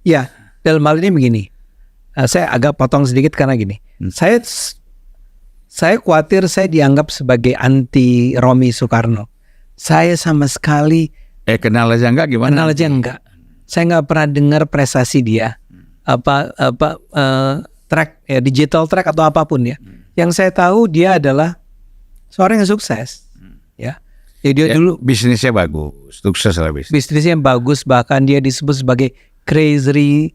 Ya, dalam hal ini begini. Saya agak potong sedikit karena gini. Saya khawatir saya dianggap sebagai anti Romi Soekarno. Saya sama sekali Kenal aja enggak gimana? kenal aja enggak. Saya nggak pernah dengar prestasi dia. Track ya, digital track atau apapun ya. Yang saya tahu dia adalah seorang yang sukses. Ya. Jadi dia dulu bisnisnya bagus, sukses lah bisnisnya yang bagus, bahkan dia disebut sebagai crazy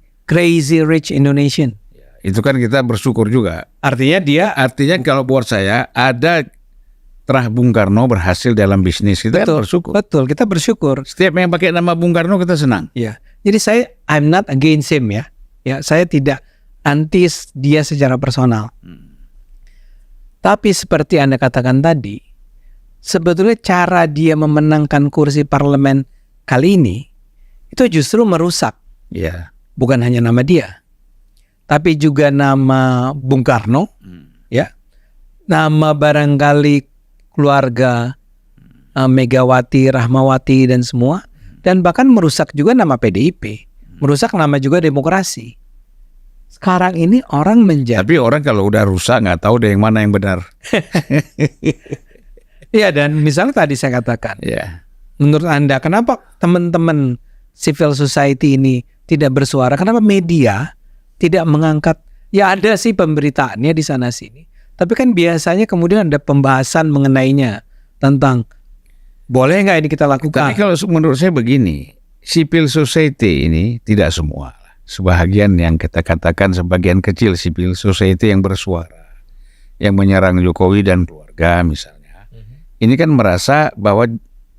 rich Indonesian. Itu kan kita bersyukur juga. Artinya Kalau buat saya ada terah Bung Karno berhasil dalam bisnis, kita kan bersyukur. Betul, kita bersyukur. Setiap yang pakai nama Bung Karno kita senang. Ya. Jadi I'm not against him ya. Ya, saya tidak anti dia secara personal. Tapi seperti Anda katakan tadi, sebetulnya cara dia memenangkan kursi parlemen kali ini itu justru merusak. Ya. Bukan hanya nama dia, tapi juga nama Bung Karno, ya, nama barangkali keluarga Megawati, Rahmawati dan semua, dan bahkan merusak juga nama PDIP, merusak nama juga demokrasi. Sekarang ini orang Tapi orang kalau udah rusak nggak tahu deh yang mana yang benar. Iya, dan misalnya tadi saya katakan, menurut Anda kenapa teman-teman civil society ini tidak bersuara? Kenapa media tidak mengangkat? Ya ada sih pemberitaannya di sana sini, tapi kan biasanya kemudian ada pembahasan mengenainya tentang boleh nggak ini kita lakukan. Tapi kalau menurut saya begini, civil society ini tidak semua. Sebahagian yang kita katakan sebagian kecil civil society yang bersuara, yang menyerang Jokowi dan keluarga misalnya. Ini kan merasa bahwa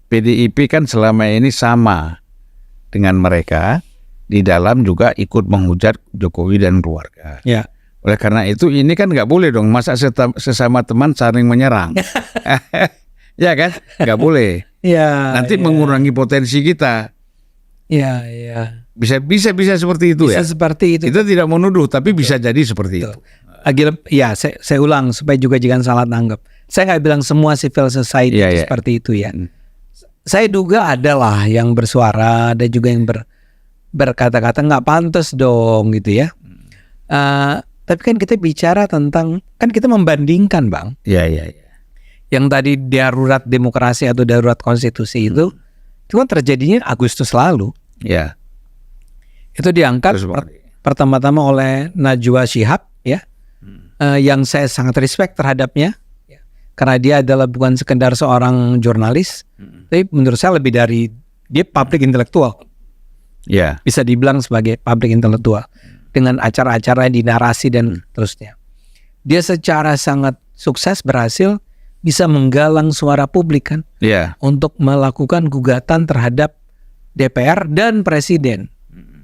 PDIP kan selama ini sama dengan mereka di dalam juga ikut menghujat Jokowi dan keluarga. Ya. Oleh karena itu ini kan nggak boleh dong masa sesama teman saling menyerang. Ya kan? Nggak boleh. Ya. Nanti mengurangi potensi kita. Ya. Bisa seperti itu bisa ya. Seperti itu. Kita tidak menuduh, tapi bisa jadi seperti itu. Ya, saya ulang supaya juga jangan salah tanggap. Saya nggak bilang semua civil society seperti itu ya. Saya duga adalah yang bersuara, ada juga yang berkata-kata nggak pantas dong gitu ya. Tapi kan kita bicara tentang, kan kita membandingkan Bang. Iya. Yang tadi darurat demokrasi atau darurat konstitusi itu kan terjadinya Agustus lalu. Iya. Itu diangkat pertama-tama oleh Najwa Shihab ya, yang saya sangat respect terhadapnya, karena dia adalah bukan sekedar seorang jurnalis, tapi menurut saya lebih dari dia public intelektual. Ya. Bisa dibilang sebagai public intelektual dengan acara-acara di narasi dan terusnya. Dia secara sangat sukses berhasil bisa menggalang suara publik kan, untuk melakukan gugatan terhadap DPR dan Presiden.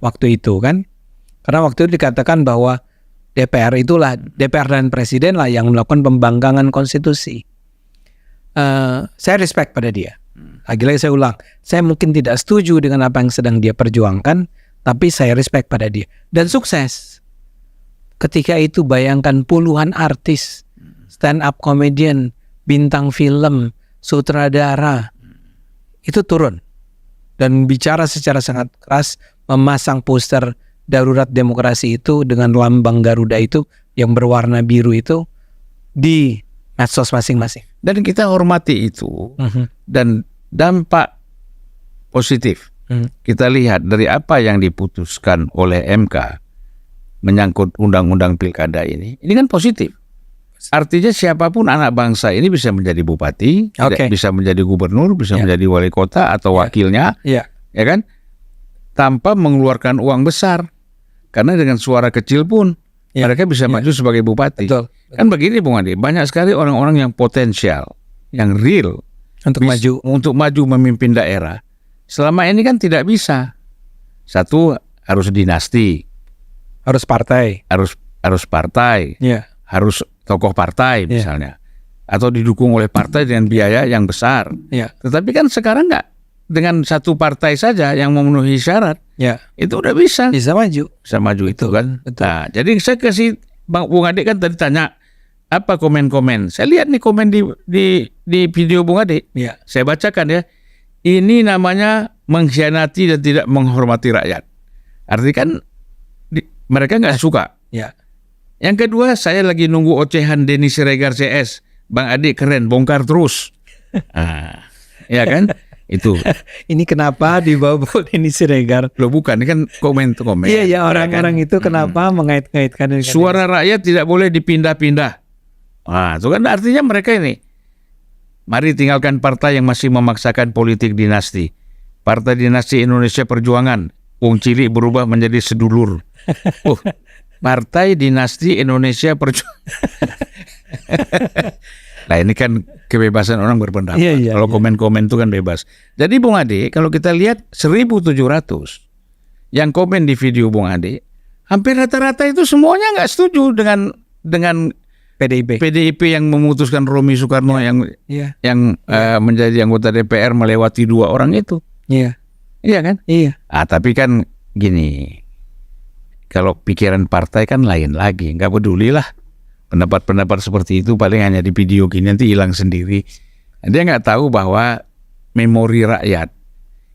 Waktu itu kan, karena waktu itu dikatakan bahwa DPR dan Presiden lah yang melakukan pembangkangan konstitusi. Saya respect pada dia. Lagi-lagi saya ulang, saya mungkin tidak setuju dengan apa yang sedang dia perjuangkan, tapi saya respect pada dia dan sukses. Ketika itu bayangkan puluhan artis, stand up comedian, bintang film, sutradara itu turun dan bicara secara sangat keras, memasang poster darurat demokrasi itu dengan lambang Garuda itu yang berwarna biru itu di medsos masing-masing. Dan kita hormati itu. Dan dampak positif kita lihat dari apa yang diputuskan oleh MK menyangkut undang-undang pilkada ini kan positif. Artinya siapapun anak bangsa ini bisa menjadi bupati, bisa menjadi gubernur, bisa menjadi wali kota atau wakilnya, ya kan? Tanpa mengeluarkan uang besar, karena dengan suara kecil pun mereka bisa maju sebagai bupati. Betul. Kan begini Bung Andi, banyak sekali orang-orang yang potensial, yang real untuk maju memimpin daerah. Selama ini kan tidak bisa. Satu, harus dinasti, harus partai, harus tokoh partai misalnya, atau didukung oleh partai dengan biaya yang besar. Tetapi kan sekarang nggak. Dengan satu partai saja yang memenuhi syarat, itu udah bisa maju itu kan. Nah, jadi saya kasih Bung Ade kan tadi tanya apa komen-komen. Saya lihat nih komen di video Bung Ade. Saya bacakan ya. Ini namanya mengkhianati dan tidak menghormati rakyat. Artinya kan mereka nggak suka. Ya. Yang kedua, saya lagi nunggu ocehan Denny Siregar CS. Bang Ade keren, bongkar terus. Ya kan? Itu. Ini kenapa dibawa Denny Siregar? Loh bukan, ini kan komen. Iya, orang-orang itu kenapa mengait-ngaitkan dengan suara rakyat tidak boleh dipindah-pindah. Nah, itu kan artinya mereka ini. Mari tinggalkan partai yang masih memaksakan politik dinasti. Partai Dinasti Indonesia Perjuangan. Wong Cilik berubah menjadi sedulur. Partai Dinasti Indonesia Perjuangan. Nah ini kan kebebasan orang berpendapat. Kalau komen-komen itu kan bebas. Jadi Bung Ade, kalau kita lihat 1.700 yang komen di video Bung Ade, hampir rata-rata itu semuanya nggak setuju dengan PDIP yang memutuskan Romi Soekarno yang menjadi anggota DPR melewati 2 orang itu. Iya kan? Iya. Tapi kan gini. Kalau pikiran partai kan lain lagi, nggak peduli lah. Pendapat-pendapat seperti itu paling hanya di video gini nanti hilang sendiri. Dia nggak tahu bahwa memori rakyat.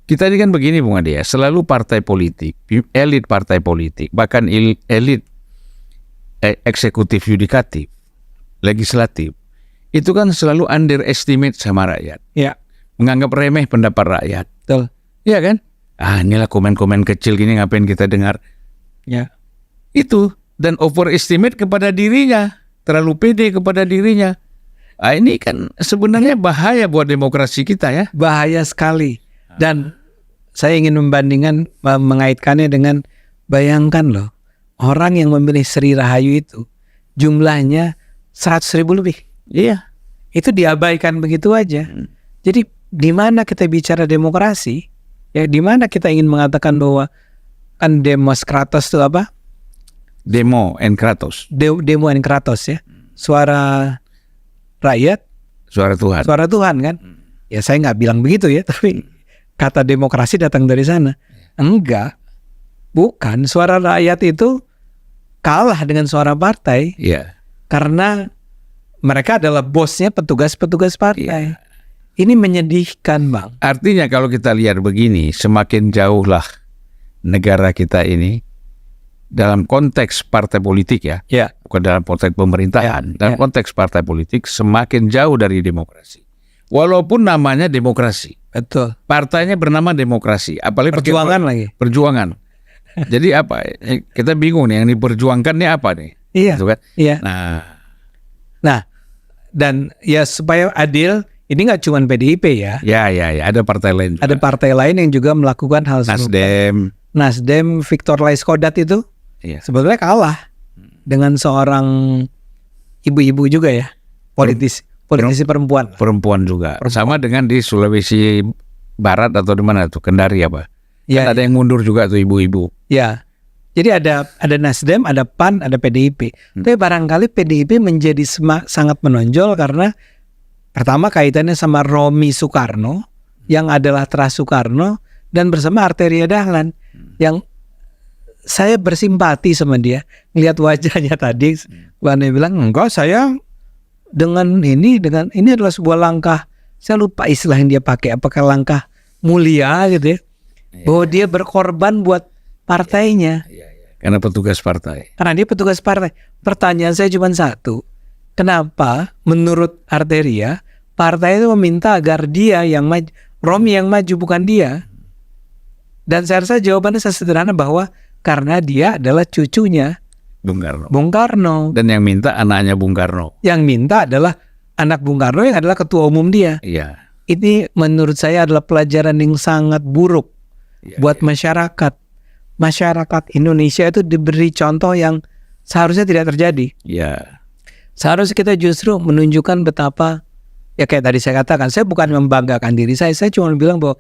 Kita ini kan begini Bung Ade ya, selalu partai politik, elit partai politik, bahkan elit eksekutif yudikatif, legislatif, itu kan selalu underestimate sama rakyat. Ya. Menganggap remeh pendapat rakyat. Betul. Iya kan? Inilah komen-komen kecil gini ngapain kita dengar. Ya. Itu. Dan overestimate kepada dirinya, terlalu pede kepada dirinya. Ini kan sebenarnya bahaya buat demokrasi kita ya. Bahaya sekali. Dan saya ingin mengaitkannya dengan, bayangkan loh, orang yang memilih Sri Rahayu itu jumlahnya 100.000 lebih. Iya. Itu diabaikan begitu aja. Jadi di mana kita bicara demokrasi, ya di mana kita ingin mengatakan bahwa kan Demos Kratos itu apa? Demo and Kratos. Demo and Kratos ya. Suara rakyat, suara Tuhan. Suara Tuhan kan? Ya saya nggak bilang begitu ya, tapi kata demokrasi datang dari sana. Enggak, bukan. Suara rakyat itu kalah dengan suara partai. Iya. Karena mereka adalah bosnya petugas-petugas partai. Iya. Ini menyedihkan Bang. Artinya kalau kita lihat begini, semakin jauhlah negara kita ini dalam konteks partai politik ya, bukan dalam konteks pemerintahan, dalam konteks partai politik semakin jauh dari demokrasi. Walaupun namanya demokrasi, betul. Partainya bernama demokrasi, apalagi perjuangan lagi. Perjuangan. Jadi apa? Kita bingung nih yang diperjuangkan nih apa nih? Iya. Gitu kan? Iya. Nah, dan ya supaya adil, ini nggak cuma PDIP ya. Ya. Ada partai lain juga. Ada partai lain yang juga melakukan hal serupa. Nasdem, Victor Laiskodat itu. Iya. Sebetulnya kalah dengan seorang ibu-ibu juga ya, politisi perempuan. Perempuan juga. Sama dengan di Sulawesi Barat atau di mana tuh, Kendari apa? Ya, kan ada yang mundur juga tuh ibu-ibu. Ya. Jadi ada Nasdem, ada PAN, ada PDIP. Tapi barangkali PDIP menjadi sangat menonjol karena pertama kaitannya sama Romi Soekarno yang adalah Tras Soekarno dan bersama Arteria Dahlan yang saya bersimpati sama dia, ngelihat wajahnya tadi. Dia bilang, enggak, saya dengan ini adalah sebuah langkah. Saya lupa istilah yang dia pakai, apakah langkah mulia gitu ya. Bahwa dia berkorban buat partainya. Karena petugas partai. Karena dia petugas partai. Pertanyaan saya cuma satu, kenapa menurut Arteria partai itu meminta agar dia yang maju, Romi yang maju, bukan dia? Dan saya rasa jawabannya sederhana bahwa karena dia adalah cucunya Bung Karno. Dan yang minta anaknya Bung Karno. Yang minta adalah anak Bung Karno yang adalah ketua umum dia. Iya. Ini menurut saya adalah pelajaran yang sangat buruk buat masyarakat. Masyarakat Indonesia itu diberi contoh yang seharusnya tidak terjadi. Iya. Seharusnya kita justru menunjukkan betapa, ya kayak tadi saya katakan, saya bukan membanggakan diri saya cuma bilang bahwa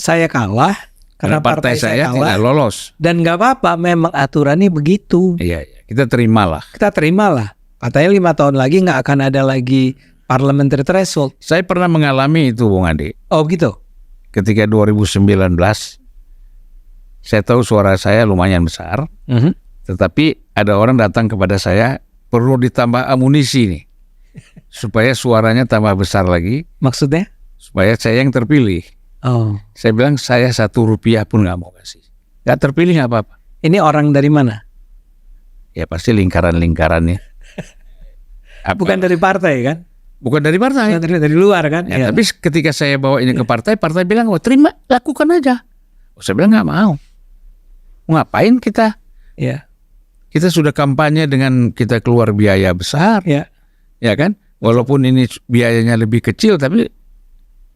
saya kalah. Karena partai saya tidak lolos. Dan nggak apa-apa, memang aturannya begitu. Iya, kita terimalah. Katanya 5 tahun lagi nggak akan ada lagi parliamentary threshold. Saya pernah mengalami itu, Bung Ade. Oh gitu? Ketika 2019, saya tahu suara saya lumayan besar. Tetapi ada orang datang kepada saya, perlu ditambah amunisi nih. Supaya suaranya tambah besar lagi. Maksudnya? Supaya saya yang terpilih. Oh. Saya bilang saya 1 rupiah pun nggak mau kasih. Nggak terpilih nggak apa-apa. Ini orang dari mana? ya pasti lingkaran-lingkarannya. Bukan dari partai kan? Bukan dari partai. Bukan dari luar kan? Ya, tapi ketika saya bawa ini ke partai, partai bilang, "Oh, terima, lakukan aja." Saya bilang nggak mau. Ngapain kita? Ya. Kita sudah kampanye dengan kita keluar biaya besar, ya kan? Walaupun ini biayanya lebih kecil, tapi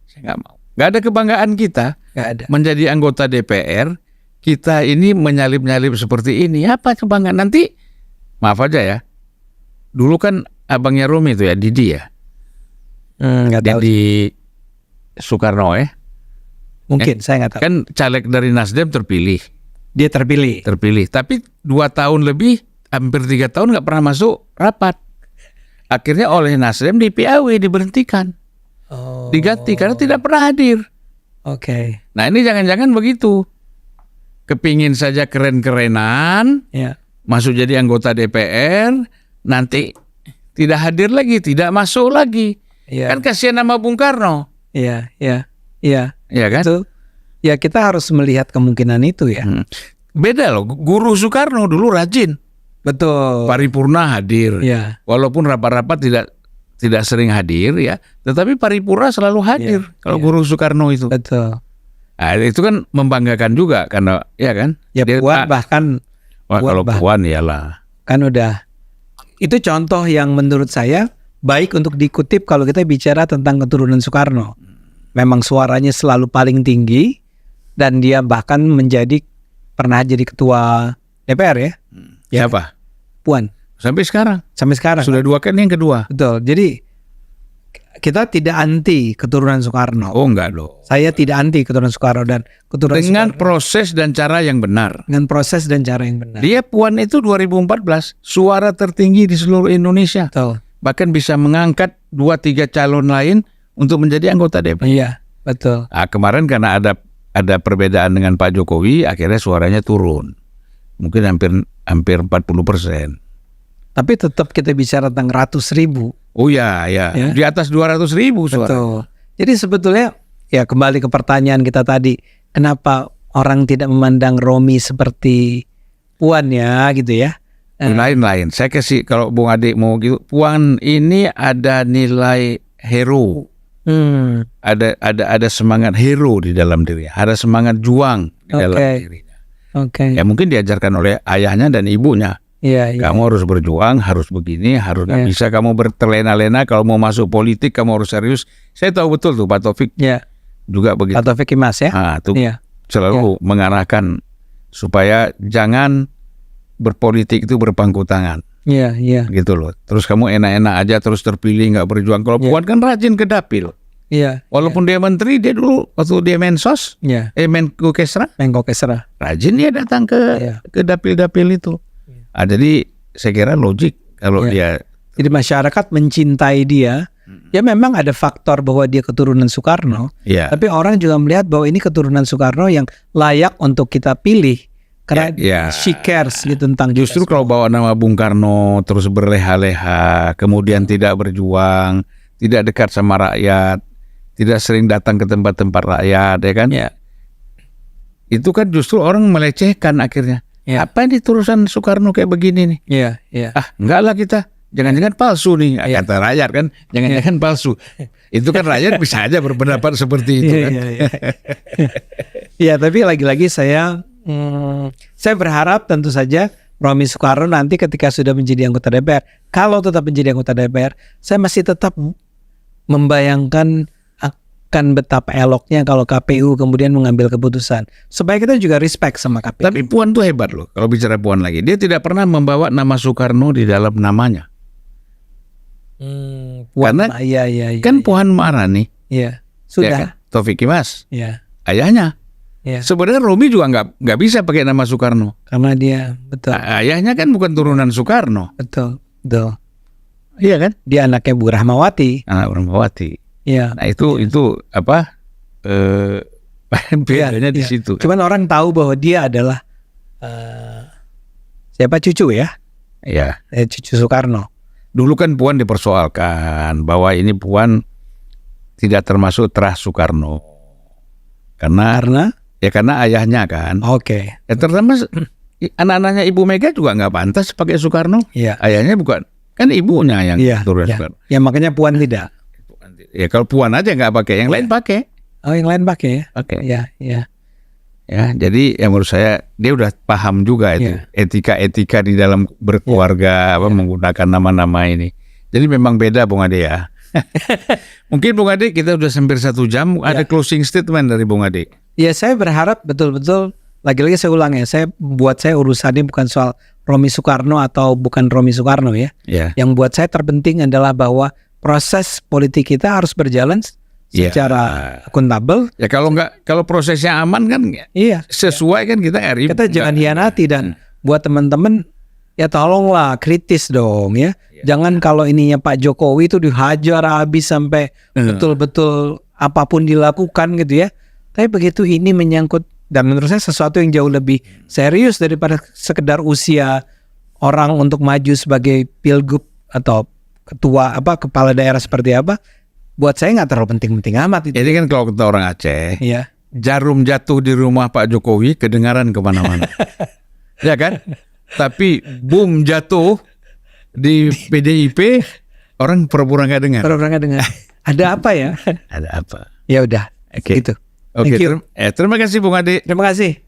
saya nggak mau. Nggak ada kebanggaan kita menjadi anggota DPR. Kita ini menyalip-nyalip seperti ini. Apa kebanggaan? Nanti, maaf aja ya. Dulu kan abangnya Romi itu ya, Didi ya. Didi Soekarno ya. Mungkin saya nggak tahu. Kan caleg dari Nasdem terpilih. Dia terpilih. Tapi 2 tahun lebih, hampir 3 tahun nggak pernah masuk rapat. Akhirnya oleh Nasdem di PAW diberhentikan, diganti karena tidak pernah hadir. Oke. Nah ini jangan-jangan begitu. Kepingin saja keren-kerenan, masuk jadi anggota DPR, nanti tidak hadir lagi, tidak masuk lagi. Kan kasihan nama Bung Karno. Iya kan? Itu, ya kita harus melihat kemungkinan itu ya. Beda loh, Guru Soekarno dulu rajin. Betul. Paripurna hadir. Walaupun rapat-rapat tidak sering hadir ya, tetapi paripurna selalu hadir kalau Guru Soekarno itu. Betul. Nah, itu kan membanggakan juga karena ya kan. Ya Puan bahkan. Kalau Puan iyalah. Kan udah. Itu contoh yang menurut saya baik untuk dikutip kalau kita bicara tentang keturunan Soekarno. Memang suaranya selalu paling tinggi dan dia bahkan pernah jadi ketua DPR ya. Siapa? Puan. Sampai sekarang. Sudah 2 kan yang kedua. Betul. Jadi kita tidak anti keturunan Soekarno. Oh enggak loh. Saya tidak anti keturunan Soekarno dan keturunan dengan Soekarno. Proses dan cara yang benar. Dengan proses dan cara yang benar. Dia Puan itu 2014 suara tertinggi di seluruh Indonesia. Betul. Bahkan bisa mengangkat 2-3 calon lain untuk menjadi anggota DPR. Iya, betul. Nah, kemarin karena ada perbedaan dengan Pak Jokowi, akhirnya suaranya turun. Mungkin hampir 40%. Tapi tetap kita bicara tentang ratus ribu. Oh ya. Di atas 200.000 suara. Betul. Jadi sebetulnya ya kembali ke pertanyaan kita tadi, kenapa orang tidak memandang Romi seperti Puan ya gitu ya? Lain-lain. Saya kasih kalau Bung Adik mau gitu, Puan ini ada nilai hero. Ada semangat hero di dalam dirinya, ada semangat juang di dalam dirinya. Ya mungkin diajarkan oleh ayahnya dan ibunya. Kamu harus berjuang, harus begini, harus nggak bisa kamu berterlena-lena. Kalau mau masuk politik kamu harus serius. Saya tahu betul tuh Pak Taufik juga begitu. Pak Taufik Imas ya. Tuh selalu mengarahkan supaya jangan berpolitik itu berpangku tangan. Gitu loh. Terus kamu enak-enak aja terus terpilih nggak berjuang. Kalau Puan kan rajin ke dapil. Walaupun dia menteri, dia dulu waktu dia Mensos, Menko Kesra, rajin dia datang ke dapil-dapil itu. Jadi saya kira logik kalau dia. Jadi masyarakat mencintai dia. Ya memang ada faktor bahwa dia keturunan Soekarno. Tapi orang juga melihat bahwa ini keturunan Soekarno yang layak untuk kita pilih. Karena she cares gitu tentang justru kalau bawa nama Bung Karno terus berleha-leha, kemudian tidak berjuang, tidak dekat sama rakyat, tidak sering datang ke tempat-tempat rakyat, ya kan? Itu kan justru orang melecehkan akhirnya. Apa ini turusan Soekarno kayak begini nih? Enggak lah kita. Jangan-jangan palsu nih, kata rakyat kan. Jangan-jangan palsu. Itu kan rakyat bisa aja berpendapat seperti itu kan. Tapi lagi-lagi saya berharap tentu saja Romi Soekarno nanti ketika sudah menjadi anggota DPR, kalau tetap menjadi anggota DPR, saya masih tetap membayangkan akan betapa eloknya kalau KPU kemudian mengambil keputusan. Supaya kita juga respect sama KPU. Tapi Puan tuh hebat loh. Kalau bicara Puan lagi, dia tidak pernah membawa nama Soekarno di dalam namanya. Karena kan Puan Maharani, sudah ya kan? Taufik Imas, ayahnya. Sebenarnya Romi juga nggak bisa pakai nama Soekarno. Karena dia ayahnya kan bukan turunan Soekarno. Betul. Iya kan? Dia anaknya Bu Rahmawati. Nah itu apa? Bedanya di situ. Cuman orang tahu bahwa dia adalah siapa cucu ya? Cucu Soekarno. Dulu kan Puan dipersoalkan bahwa ini Puan tidak termasuk terah Soekarno. Karena ayahnya kan. Oke. Terutama anak-anaknya Ibu Mega juga nggak pantas pakai Soekarno. Iya. Ayahnya bukan, kan ibunya yang turun Soekarno. Ya makanya Puan tidak. Ya kalau Puan aja nggak pakai, yang lain pakai. Oh, yang lain pakai ya? Pakai. Ya. Ya, jadi yang menurut saya dia udah paham juga itu etika-etika di dalam berkeluarga, menggunakan nama-nama ini. Jadi memang beda Bung Ade ya. Mungkin Bung Ade kita udah hampir 1 jam, ada closing statement dari Bung Ade. Ya, saya berharap betul-betul, lagi-lagi saya ulang ya, buat saya urusannya bukan soal Romy Soekarno atau bukan Romy Soekarno ya. Yang buat saya terpenting adalah bahwa proses politik kita harus berjalan secara akuntabel. Ya kalau prosesnya aman kan sesuai kan kita kita jangan hianati, dan buat teman-teman ya tolonglah kritis dong ya. Jangan kalau ininya Pak Jokowi itu dihajar habis sampai betul-betul apapun dilakukan gitu ya. Tapi begitu ini menyangkut, dan menurut saya sesuatu yang jauh lebih serius daripada sekedar usia orang untuk maju sebagai pilgub atau kepala daerah seperti apa. Buat saya nggak terlalu penting-penting amat itu. Jadi kan kalau kata orang Aceh, jarum jatuh di rumah Pak Jokowi kedengaran kemana-mana, ya kan? Tapi boom jatuh di PDIP, orang pura-pura nggak dengar. Ada apa ya? Ada apa? Ya udah, gitu. Oke, terima kasih Bung Ade. Terima kasih.